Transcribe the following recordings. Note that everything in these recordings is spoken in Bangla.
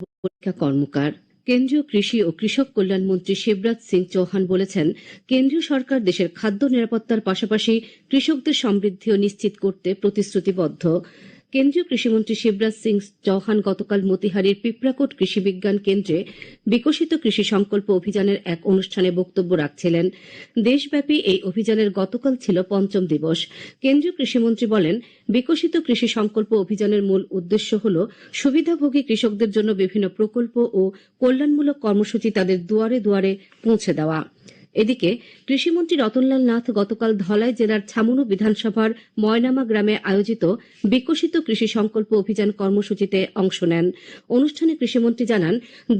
পরীক্ষা কর্মকার। কেন্দ্রীয় কৃষি ও কৃষক কল্যাণ মন্ত্রী শিবরাজ সিং চৌহান বলেছেন, কেন্দ্রীয় সরকার দেশের খাদ্য নিরাপত্তার পাশাপাশি কৃষকদের সমৃদ্ধিও নিশ্চিত করতে প্রতিশ্রুতিবদ্ধ। কেন্দ্রীয় কৃষিমন্ত্রী শিবরাজ সিং চৌহান গতকাল মতিহারির পিপরাকোট কৃষি বিজ্ঞান কেন্দ্রে বিকশিত কৃষি সংকল্প অভিযানের এক অনুষ্ঠানে বক্তব্য রাখছিলেন। দেশব্যাপী এই অভিযানের গতকাল ছিল পঞ্চম দিবস। কেন্দ্রীয় কৃষিমন্ত্রী বলেন, বিকশিত কৃষি সংকল্প অভিযানের মূল উদ্দেশ্য হল সুবিধাভোগী কৃষকদের জন্য বিভিন্ন প্রকল্প ও কল্যাণমূলক কর্মসূচি তাদের দুয়ারে দুয়ারে পৌঁছে দেওয়া। এদিকে কৃষিমন্ত্রী রতনলাল নাথ গতকাল ধলাই জেলার ছামনু বিধানসভার ময়নামা গ্রামে আয়োজিত বিকশিত কৃষি সংকল্প অভিযান কর্মসূচিতে অংশ নেন। অনুষ্ঠানে কৃষিমন্ত্রী জানান,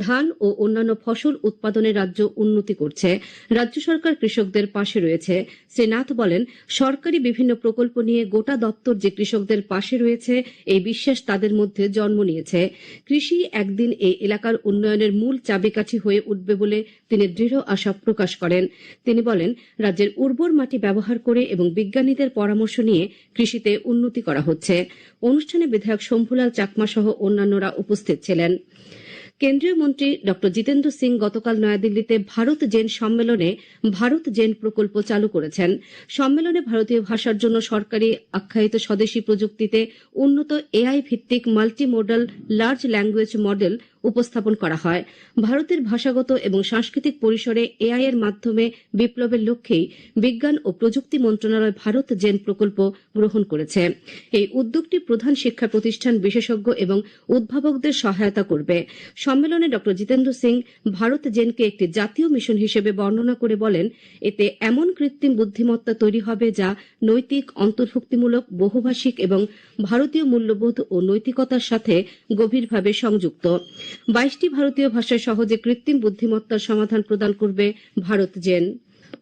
ধান ও অন্যান্য ফসল উৎপাদনে রাজ্য উন্নতি করছে। রাজ্য সরকার কৃষকদের পাশে রয়েছে। শ্রী নাথ বলেন, সরকারি বিভিন্ন প্রকল্প নিয়ে গোটা দপ্তর যে কৃষকদের পাশে রয়েছে, এই বিশ্বাস তাদের মধ্যে জন্ম নিয়েছে। কৃষি একদিন এই এলাকার উন্নয়নের মূল চাবিকাঠি হয়ে উঠবে বলে তিনি দৃঢ় আশা প্রকাশ করেন। তিনি বলেন, রাজ্যের উর্বর মাটি ব্যবহার করে এবং বিজ্ঞানীদের পরামর্শ নিয়ে কৃষিতে উন্নতি করা হচ্ছে। অনুষ্ঠানে বিধায়ক শম্ভুলাল চাকমা সহ অন্যান্যরা উপস্থিত ছিলেন। কেন্দ্রীয় মন্ত্রী ড জিতেন্দ্র সিং গতকাল নয়াদিল্লিতে ভারত জেন সম্মেলনে ভারত জেন প্রকল্প চালু করেছেন। সম্মেলনে ভারতীয় ভাষার জন্য সরকারি আখ্যায়িত স্বদেশী প্রযুক্তিতে উন্নত এআই ভিত্তিক multi modal large language model উপস্থাপন করা হয়। ভারতের ভাষাগত এবং সাংস্কৃতিক পরিসরে এআই এর মাধ্যমে বিপ্লবের লক্ষ্যেই বিজ্ঞান ও প্রযুক্তি মন্ত্রণালয় ভারত জেন প্রকল্প গ্রহণ করেছে। এই উদ্যোগটি প্রধান শিক্ষা প্রতিষ্ঠান, বিশেষজ্ঞ এবং উদ্ভাবকদের সহায়তা করবে। সম্মেলনে ড জিতেন্দ্র সিং ভারত জেনকে একটি জাতীয় মিশন হিসেবে বর্ণনা করে বলেন, এতে এমন কৃত্রিম বুদ্ধিমত্তা তৈরি হবে যা নৈতিক, অন্তর্ভুক্তিমূলক, বহুভাষিক এবং ভারতীয় মূল্যবোধ ও নৈতিকতার সাথে গভীরভাবে সংযুক্ত। 22টি ভারতীয় ভাষায় সহজে কৃত্রিম বুদ্ধিমত্তার সমাধান প্রদান করবে ভারত জেন।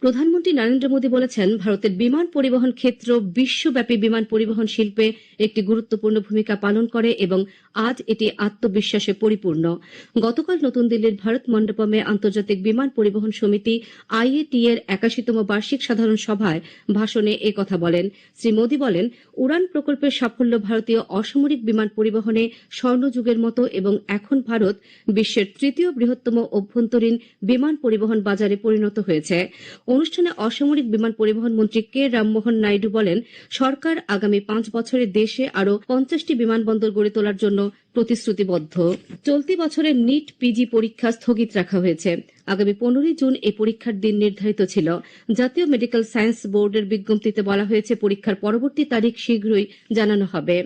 প্রধানমন্ত্রী নরেন্দ্র মোদী বলেছেন, ভারতের বিমান পরিবহন ক্ষেত্র বিশ্বব্যাপী বিমান পরিবহন শিল্পে একটি গুরুত্বপূর্ণ ভূমিকা পালন করে এবং আজ এটি আত্মবিশ্বাসে পরিপূর্ণ। গতকাল নতুন দিল্লির ভারত মণ্ডপমে আন্তর্জাতিক বিমান পরিবহন সমিতি আইএটি এর 81তম বার্ষিক সাধারণ সভায় ভাষণে একথা বলেন। শ্রী মোদী বলেন, উড়ান প্রকল্পের সাফল্য ভারতীয় অসামরিক বিমান পরিবহনে স্বর্ণযুগের মতো এবং এখন ভারত বিশ্বের তৃতীয় বৃহত্তম অভ্যন্তরীণ বিমান পরিবহন বাজারে পরিণত হয়েছে। অনুষ্ঠানে অসামরিক বিমান পরিবহন মন্ত্রী কে রামমোহন নাইডু বলেন, সরকার আগামী 5 বছরে দেশে আরও 50টি বিমানবন্দর গড়ে তোলার জন্য প্রতিশ্রুতিবদ্ধ। চলতি বছরের নিট পিজি পরীক্ষা স্থগিত রাখা হয়েছে। আগামী 15 জুন এই পরীক্ষার দিন নির্ধারিত ছিল। জাতীয় মেডিকেল সায়েন্স বোর্ডের বিজ্ঞপ্তিতে বলা হয়েছে, পরীক্ষার পরবর্তী তারিখ শীঘ্রই জানানো হবে।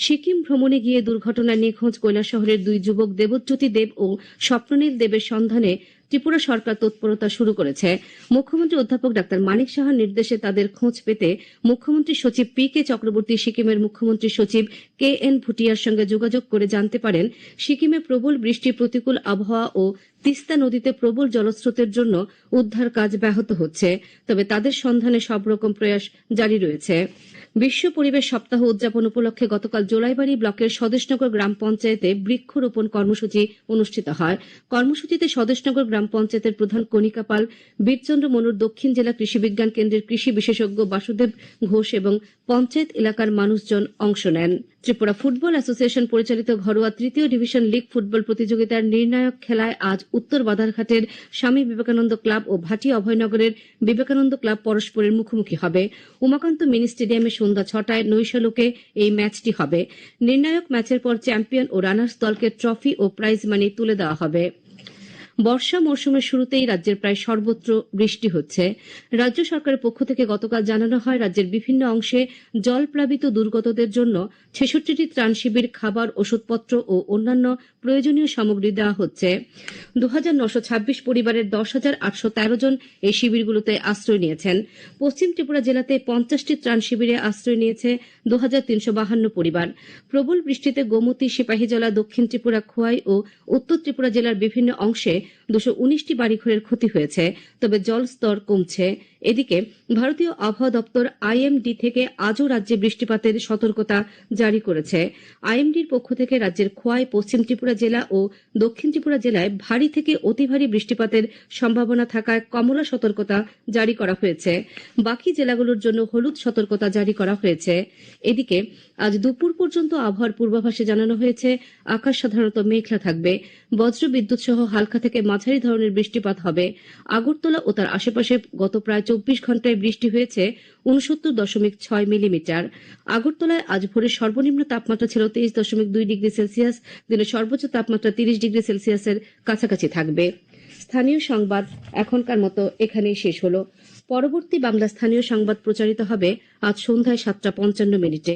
সিকিম ভ্রমণে গিয়ে দুর্ঘটনায় নিখোঁজ কৈলাসহরের 2 যুবক দেবজ্যোতি দেব ও স্বপ্ননীল দেবের সন্ধানে ত্রিপুরা সরকার তৎপরতা শুরু করেছে। মুখ্যমন্ত্রী অধ্যাপক ডাক্তার মানিক সাহার নির্দেশে তাদের খোঁজ পেতে মুখ্যমন্ত্রী সচিব পি কে চক্রবর্তী সিকিমের মুখ্যমন্ত্রী সচিব কে এন ভুটিয়ার সঙ্গে যোগাযোগ করে জানতে পারেন, সিকিমে প্রবল বৃষ্টি, প্রতিকূল আবহাওয়া ও তিস্তা নদীতে প্রবল জলস্রোতের জন্য উদ্ধার কাজ ব্যাহত হচ্ছে। তবে তাদের সন্ধানে সব রকম প্রয়াস জারি রয়েছে। বিশ্ব পরিবেশ সপ্তাহ উদযাপন উপলক্ষে গতকাল জোলাইবাড়ি ব্লকের স্বদেশনগর গ্রাম পঞ্চায়েতে বৃক্ষরোপণ কর্মসূচি অনুষ্ঠিত হয়। কর্মসূচিতে স্বদেশনগর গ্রাম পঞ্চায়েতের প্রধান কণিকা পাল, বীরচন্দ্র মনুর দক্ষিণ জেলা কৃষি বিজ্ঞান কেন্দ্রের কৃষি বিশেষজ্ঞ বাসুদেব ঘোষ এবং পঞ্চায়েত এলাকার মানুষজন অংশ নেন। ত্রিপুরা ফুটবল অ্যাসোসিয়েশন পরিচালিত ঘরোয়া 3য় ডিভিশন লীগ ফুটবল প্রতিযোগিতার নির্ণায়ক খেলায় আজ উত্তর বাধারঘাটের স্বামী বিবেকানন্দ ক্লাব ও ভাটি অভয়নগরের বিবেকানন্দ ক্লাব পরস্পরের মুখোমুখি হবে। উমাকান্ত মিনি স্টেডিয়ামে সন্ধ্যা 6টায় নৈশালোকে এই ম্যাচটি হবে। নির্ণায়ক ম্যাচের পর চ্যাম্পিয়ন ও রানার্স দলকে ট্রফি ও প্রাইজ মানি তুলে দেওয়া হবে। বর্ষা মৌসুমের শুরুতেই রাজ্যের প্রায় সর্বত্র বৃষ্টি হচ্ছে। রাজ্য সরকারের পক্ষ থেকে গতকাল জানানো হয়, রাজ্যের বিভিন্ন অংশে জলপ্লাবিত দুর্গতদের জন্য 66টি ত্রাণ শিবির, খাবার, ওষুধপত্র ও অন্যান্য প্রয়োজনীয় সামগ্রী দেওয়া হচ্ছে। 2926 পরিবারের 10,813 জন এই শিবিরগুলোতে আশ্রয় নিয়েছেন। পশ্চিম ত্রিপুরা জেলাতে 50টি ত্রাণ শিবিরে আশ্রয় নিয়েছে 2352 পরিবার। প্রবল বৃষ্টিতে গোমতী, সিপাহীজলা, দক্ষিণ ত্রিপুরা, খোয়াই ও উত্তর ত্রিপুরা জেলার বিভিন্ন অংশে 219টি বাড়িঘরের ক্ষতি হয়েছে। তবে জলস্তর কমছে। এদিকে ভারতীয় আবহাওয়া দপ্তর আইএমডি থেকে আজও রাজ্যে বৃষ্টিপাতের সতর্কতা জারি করেছে। আইএমডির পক্ষ থেকে রাজ্যের খোয়াই, পশ্চিম ত্রিপুরা জেলা ও দক্ষিণ ত্রিপুরা জেলায় ভারী থেকে অতি ভারী বৃষ্টিপাতের সম্ভাবনা থাকায় কমলা সতর্কতা জারি করা হয়েছে। বাকি জেলাগুলোর জন্য হলুদ সতর্কতা জারি করা হয়েছে। এদিকে আজ দুপুর পর্যন্ত আবহাওয়ার পূর্বাভাসে জানানো হয়েছে আকাশ সাধারণত মেঘলা থাকবে, বজ্র বিদ্যুৎ সহ হালকা থেকে মাঝারি ধরনের বৃষ্টিপাত হবে। আগরতলা ও তার আশেপাশে গত প্রায় 24 ঘন্টায় বৃষ্টি হয়েছে 69.6 মিলিমিটার। আগরতলায় আজ ভোরের সর্বনিম্ন তাপমাত্রা ছিল 23.2 ডিগ্রি সেলসিয়াস। দিনের সর্বোচ্চ তাপমাত্রা 30 ডিগ্রি সেলসিয়াসের কাছাকাছি থাকবে। স্থানীয় সংবাদ এখনকার মতো এখানেই শেষ হলো। পরবর্তী বাংলা স্থানীয় সংবাদ প্রচারিত হবে আজ সন্ধ্যায় 7:55।